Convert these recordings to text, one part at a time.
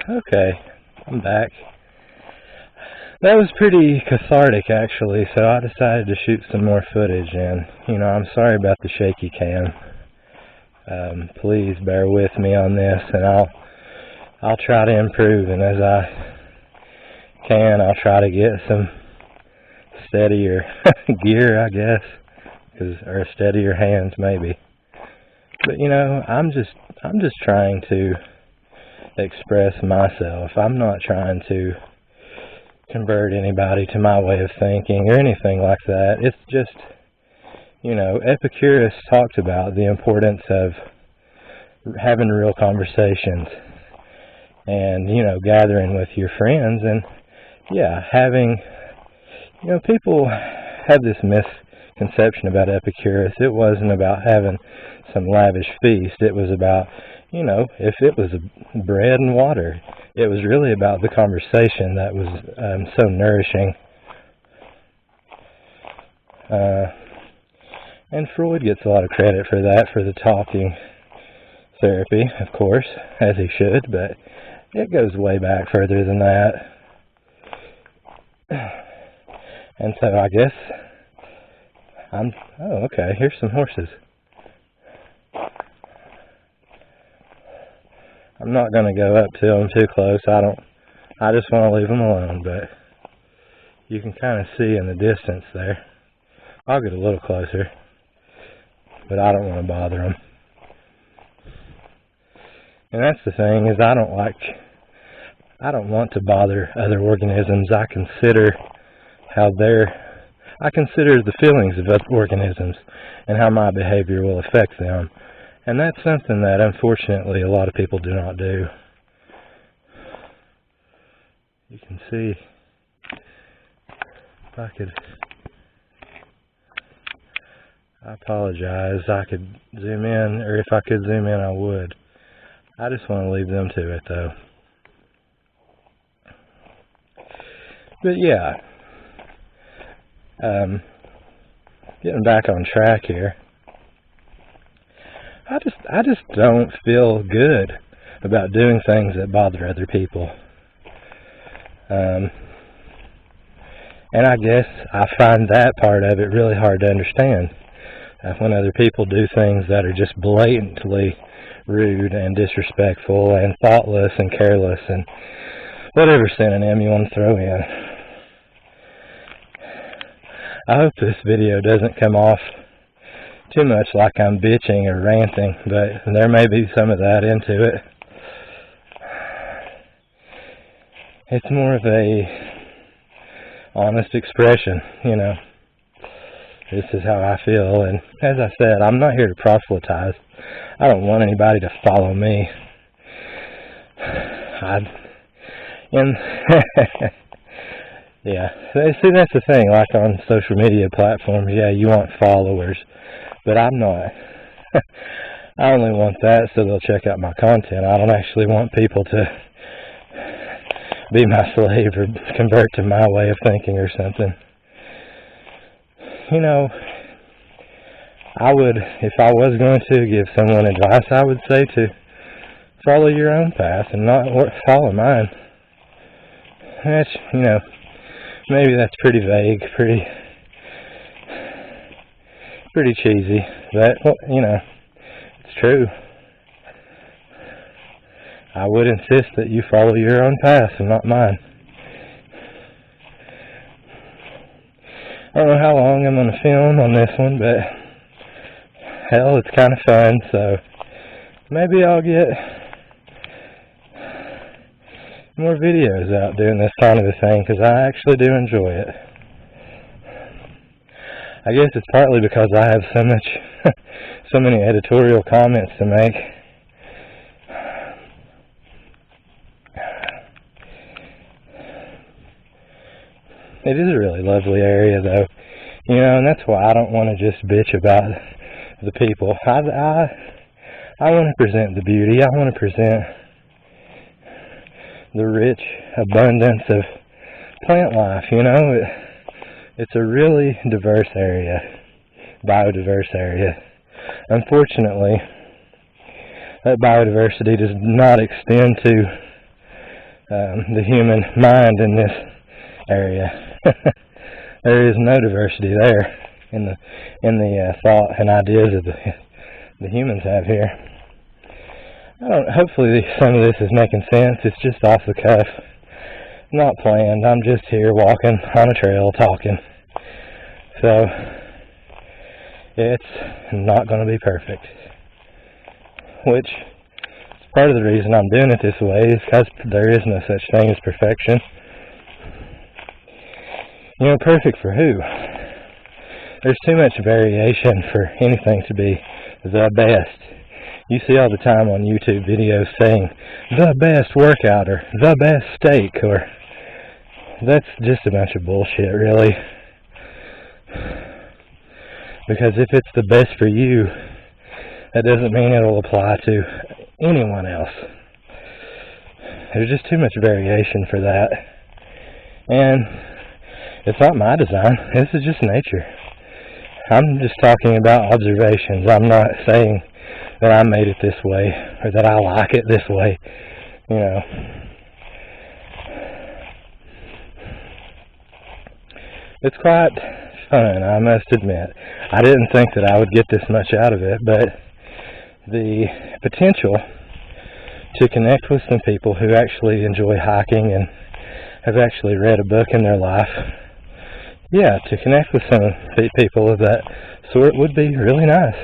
Okay, I'm back. That was pretty cathartic, actually, so I decided to shoot some more footage, and, I'm sorry about the shaky cam. Please bear with me on this, and I'll try to improve, and as I can, I'll try to get some steadier gear, I guess, or steadier hands, maybe. But, I'm just trying to express myself. I'm not trying to convert anybody to my way of thinking or anything like that. It's just, Epicurus talked about the importance of having real conversations and, gathering with your friends and, having, people have this misconception about Epicurus. It wasn't about having some lavish feast. It was about, if it was bread and water, it was really about the conversation that was so nourishing. And Freud gets a lot of credit for that, for the talking therapy, of course, as he should, but it goes way back further than that. And so I guess oh, okay, here's some horses. I'm not going to go up to them too close. I just want to leave them alone, but you can kind of see in the distance there. I'll get a little closer, but I don't want to bother them. And that's the thing, is I don't want to bother other organisms. I consider the feelings of other organisms and how my behavior will affect them. And that's something that, unfortunately, a lot of people do not do. You can see, if I could, I apologize, I could zoom in, or if I could zoom in, I would. I just want to leave them to it, though. But yeah, getting back on track here. I just don't feel good about doing things that bother other people. And I guess I find that part of it really hard to understand. When other people do things that are just blatantly rude and disrespectful and thoughtless and careless and whatever synonym you want to throw in. I hope this video doesn't come off too much like I'm bitching or ranting, but there may be some of that into it. It's more of a honest expression, This is how I feel, and as I said, I'm not here to proselytize. I don't want anybody to follow me. Yeah, see, that's the thing, like on social media platforms, you want followers. But I'm not. I only want that so they'll check out my content. I don't actually want people to be my slave or convert to my way of thinking or something. I would, if I was going to give someone advice, I would say to follow your own path and not follow mine. That's, maybe that's pretty vague, pretty cheesy, but, it's true. I would insist that you follow your own path and not mine. I don't know how long I'm going to film on this one, but hell, it's kind of fun, so maybe I'll get more videos out doing this kind of a thing, because I actually do enjoy it. I guess it's partly because I have so many editorial comments to make. It is a really lovely area, though, and that's why I don't want to just bitch about the people. I want to present the beauty. I want to present the rich abundance of plant life, It's a really diverse area, biodiverse area. Unfortunately, that biodiversity does not extend to the human mind in this area. There is no diversity there in the thought and ideas of the humans have here. Hopefully some of this is making sense. It's just off the cuff, not planned. I'm just here walking on a trail talking. So it's not going to be perfect, which is part of the reason I'm doing it this way, is because there is no such thing as perfection. You know, perfect for who? There's too much variation for anything to be the best. You see all the time on YouTube videos saying the best workout or the best steak, or that's just a bunch of bullshit, really. Because if it's the best for you, that doesn't mean it'll apply to anyone else. There's just too much variation for that. And it's not my design. This is just nature. I'm just talking about observations. I'm not saying that I made it this way or that I like it this way. You know. It's quite fun, I must admit. I didn't think that I would get this much out of it, but the potential to connect with some people who actually enjoy hiking and have actually read a book in their life, yeah, to connect with some people of that sort would be really nice.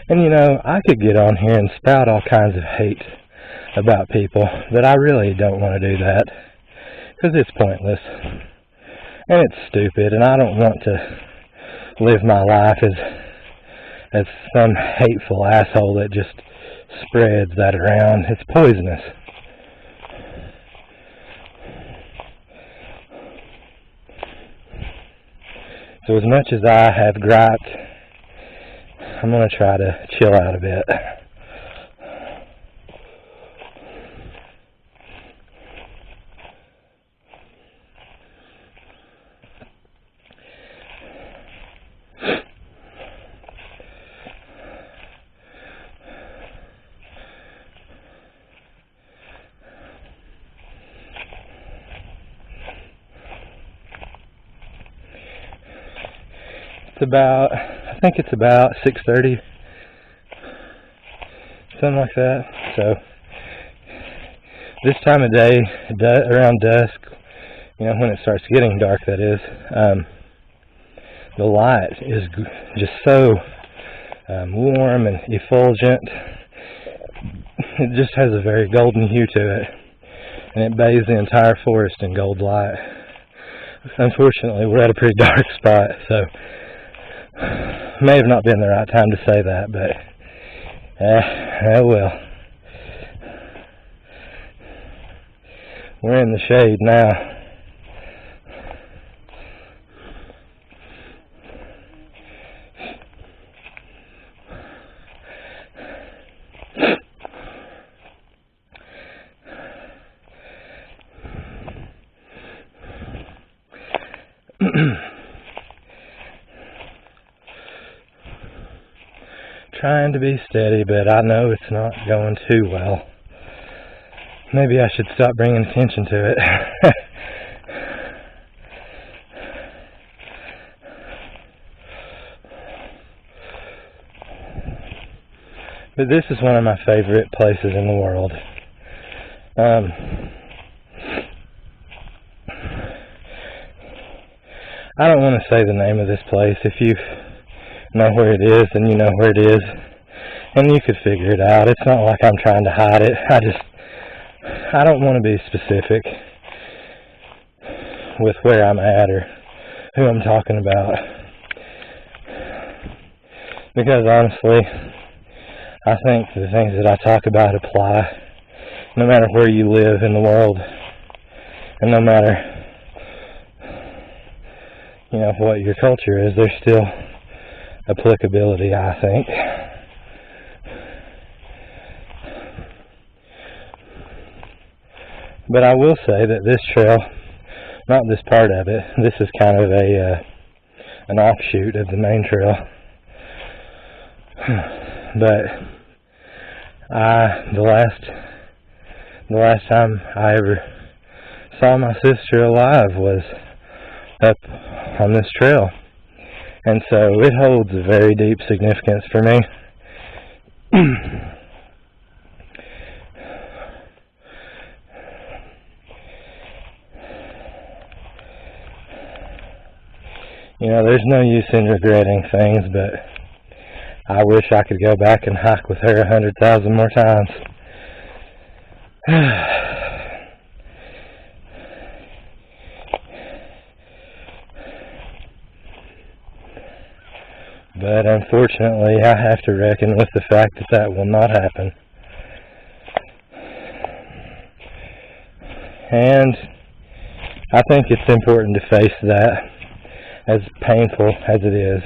And you know, I could get on here and spout all kinds of hate about people, but I really don't want to do that, because it's pointless. And it's stupid, and I don't want to live my life as some hateful asshole that just spreads that around. It's poisonous. So as much as I have griped, I'm going to try to chill out a bit. I think it's about 6:30, something like that. So this time of day, around dusk, you know, when it starts getting dark, that is, the light is just so warm and effulgent. It just has a very golden hue to it, and it bathes the entire forest in gold light. Unfortunately, we're at a pretty dark spot, so may have not been the right time to say that, but oh well. We're in the shade now. Trying to be steady, but I know it's not going too well. Maybe I should stop bringing attention to it. But this is one of my favorite places in the world. I don't want to say the name of this place. If you know where it is, then you know where it is, and you could figure it out. It's not like I'm trying to hide it. I don't want to be specific with where I'm at or who I'm talking about, because honestly, I think the things that I talk about apply no matter where you live in the world, and no matter, you know, what your culture is. There's still applicability, I think. But I will say that this trail, not this part of it, this is kind of an offshoot of the main trail. But The last time I ever saw my sister alive was up on this trail, and so it holds a very deep significance for me. You know, there's no use in regretting things, but I wish I could go back and hike with her 100,000 more times. But unfortunately, I have to reckon with the fact that that will not happen. And I think it's important to face that, as painful as it is.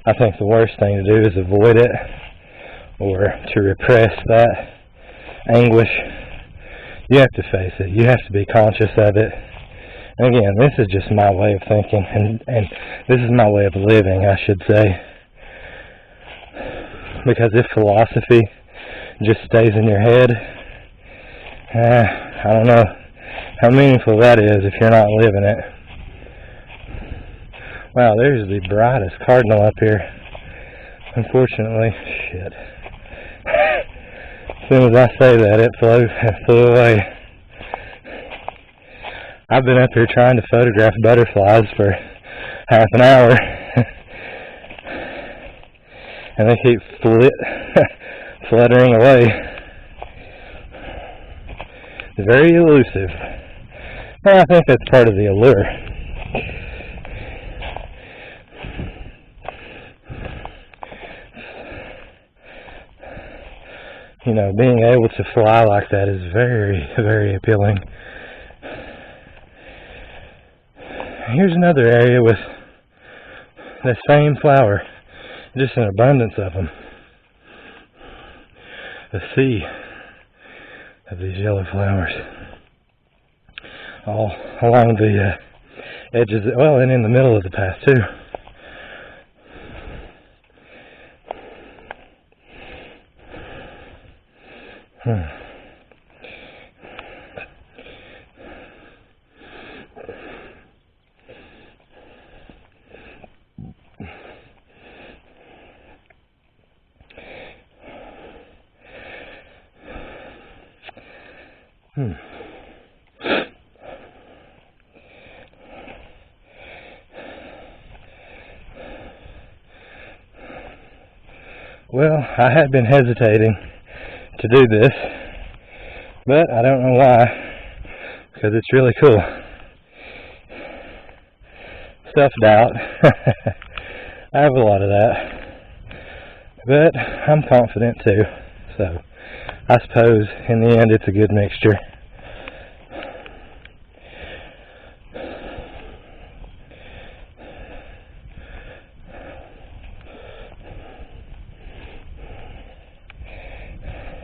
I think the worst thing to do is avoid it or to repress that anguish. You have to face it. You have to be conscious of it. And again, this is just my way of thinking, and this is my way of living, I should say. Because if philosophy just stays in your head, I don't know how meaningful that is if you're not living it. Wow, there's the brightest cardinal up here. Unfortunately, shit. As soon as I say that, it flew away. I've been up here trying to photograph butterflies for half an hour, and they keep fluttering away. It's very elusive. Well, I think that's part of the allure. You know, being able to fly like that is very, very appealing. Here's another area with the same flower, just an abundance of them. A sea of these yellow flowers, all along the edges, well, and in the middle of the path too. Well, I had been hesitating to do this, but I don't know why, because it's really cool. Self-doubt. I have a lot of that, but I'm confident too, so I suppose in the end it's a good mixture.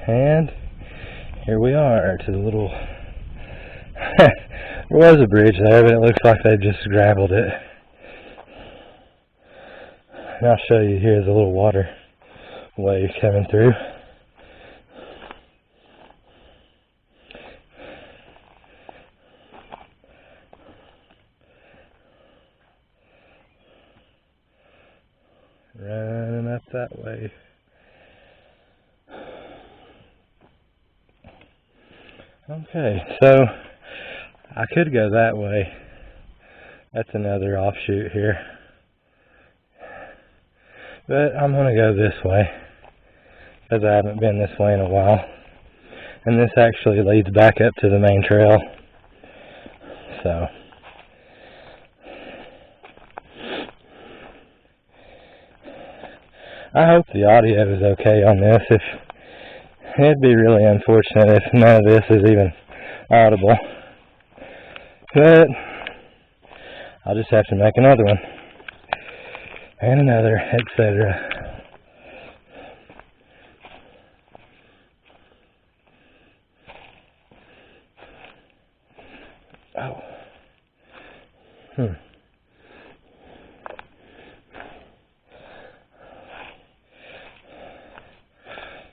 And here we are to the little there was a bridge there, but it looks like they just gravelled it. And I'll show you, here's a little water wave coming through. Running up that way. Okay, so I could go that way. That's another offshoot here. But I'm going to go this way, because I haven't been this way in a while. And this actually leads back up to the main trail. So I hope the audio is okay on this. It'd be really unfortunate if none of this is even audible. But I'll just have to make another one. And another, etc. Oh.